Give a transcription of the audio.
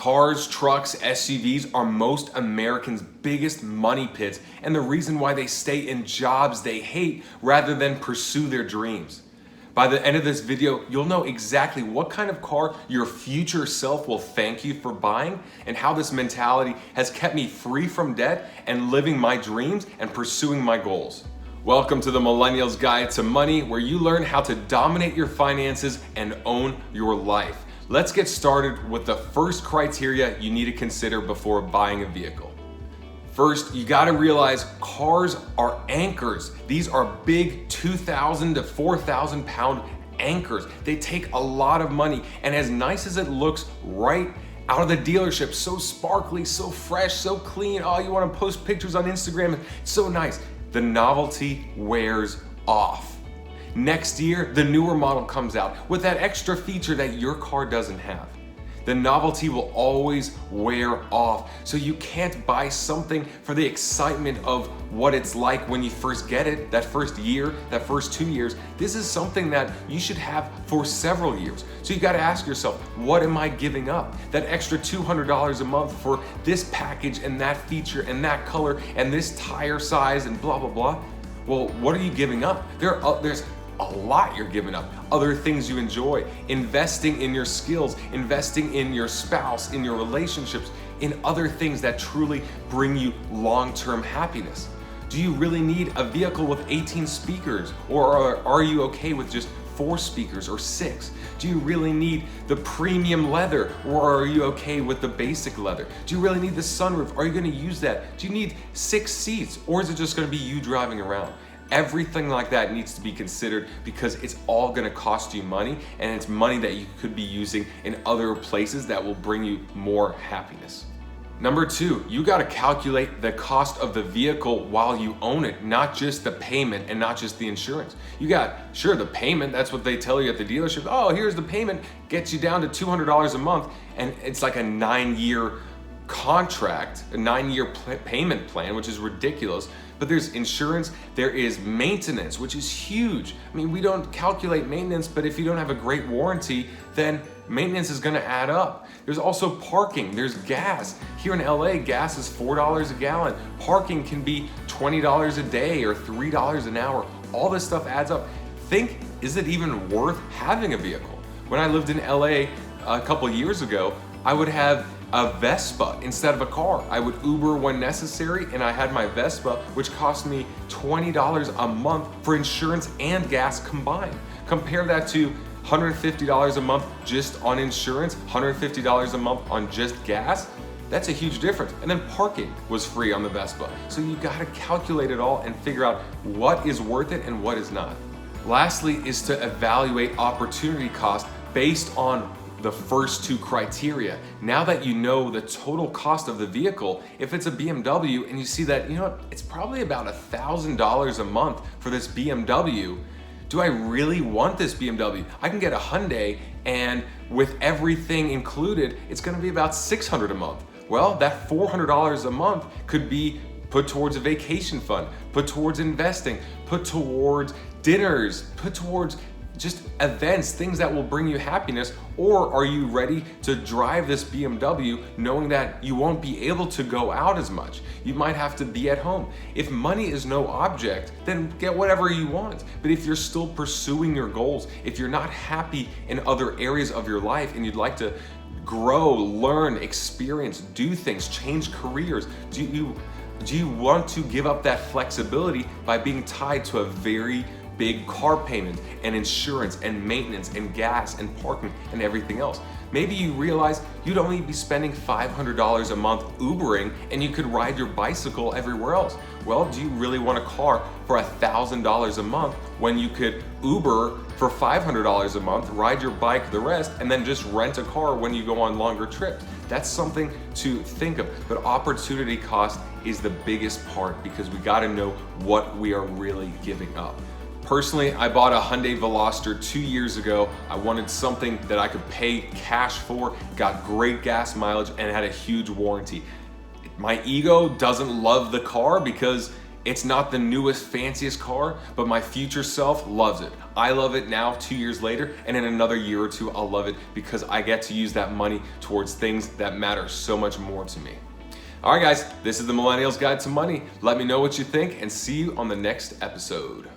Cars, trucks, SUVs are most Americans' biggest money pits and the reason why they stay in jobs they hate rather than pursue their dreams. By the end of this video, you'll know exactly what kind of car your future self will thank you for buying and how this mentality has kept me free from debt and living my dreams and pursuing my goals. Welcome to the Millennial's Guide to Money, where you learn how to dominate your finances and own your life. Let's get started with the first criteria you need to consider before buying a vehicle. First, you gotta realize cars are anchors. These are big 2,000 to 4,000 pound anchors. They take a lot of money, and as nice as it looks right out of the dealership, so sparkly, so fresh, so clean, oh, you wanna post pictures on Instagram, it's so nice. The novelty wears off. Next year, the newer model comes out with that extra feature that your car doesn't have. The novelty will always wear off, so you can't buy something for the excitement of what it's like when you first get it, that first year, that first 2 years. This is something that you should have for several years. So you gotta ask yourself, what am I giving up? That extra $200 a month for this package and that feature and that color and this tire size and blah, blah, blah. Well, what are you giving up? There's a lot you're giving up. Other things you enjoy, investing in your skills, investing in your spouse, in your relationships, in other things that truly bring you long-term happiness. Do you really need a vehicle with 18 speakers, or are you okay with just 4 speakers or 6? Do you really need the premium leather, or are you okay with the basic leather? Do you really need the sunroof? Are you gonna use that? Do you need 6 seats, or is it just gonna be you driving around? Everything like that needs to be considered because it's all gonna cost you money, and it's money that you could be using in other places that will bring you more happiness. Number 2, you gotta calculate the cost of the vehicle while you own it, not just the payment and not just the insurance. You got, sure, the payment, that's what they tell you at the dealership. Oh, here's the payment, gets you down to $200 a month, and it's like a 9-year contract, a 9-year payment plan, which is ridiculous. But there's insurance, there is maintenance, which is huge. I mean, we don't calculate maintenance, but if you don't have a great warranty, then maintenance is gonna add up. There's also parking, there's gas. Here in LA, gas is $4 a gallon. Parking can be $20 a day or $3 an hour. All this stuff adds up. Think, is it even worth having a vehicle? When I lived in LA a couple years ago, I would have a Vespa instead of a car. I would Uber when necessary, and I had my Vespa, which cost me $20 a month for insurance and gas combined. Compare that to $150 a month just on insurance, $150 a month on just gas. That's a huge difference. And then parking was free on the Vespa. So you gotta calculate it all and figure out what is worth it and what is not. Lastly is to evaluate opportunity cost based on the first 2 criteria. Now that you know the total cost of the vehicle, if it's a BMW and you see that, you know what, it's probably about $1,000 a month for this BMW, do I really want this BMW? I can get a Hyundai, and with everything included, it's gonna be about $600 a month. Well, that $400 a month could be put towards a vacation fund, put towards investing, put towards dinners, put towards just events, things that will bring you happiness. Or are you ready to drive this BMW knowing that you won't be able to go out as much? You might have to be at home. If money is no object, then get whatever you want. But if you're still pursuing your goals, if you're not happy in other areas of your life and you'd like to grow, learn, experience, do things, change careers, do you want to give up that flexibility by being tied to a very big car payment and insurance and maintenance and gas and parking and everything else? Maybe you realize you'd only be spending $500 a month Ubering and you could ride your bicycle everywhere else. Well, do you really want a car for $1,000 a month when you could Uber for $500 a month, ride your bike the rest, and then just rent a car when you go on longer trips? That's something to think of. But opportunity cost is the biggest part because we gotta know what we are really giving up. Personally, I bought a Hyundai Veloster 2 years ago. I wanted something that I could pay cash for, got great gas mileage, and had a huge warranty. My ego doesn't love the car because It's not the newest, fanciest car, but my future self loves it. I love it now, 2 years later, and in another year or two, I'll love it because I get to use that money towards things that matter so much more to me. All right, guys, this is the Millennial's Guide to Money. Let me know what you think and see you on the next episode.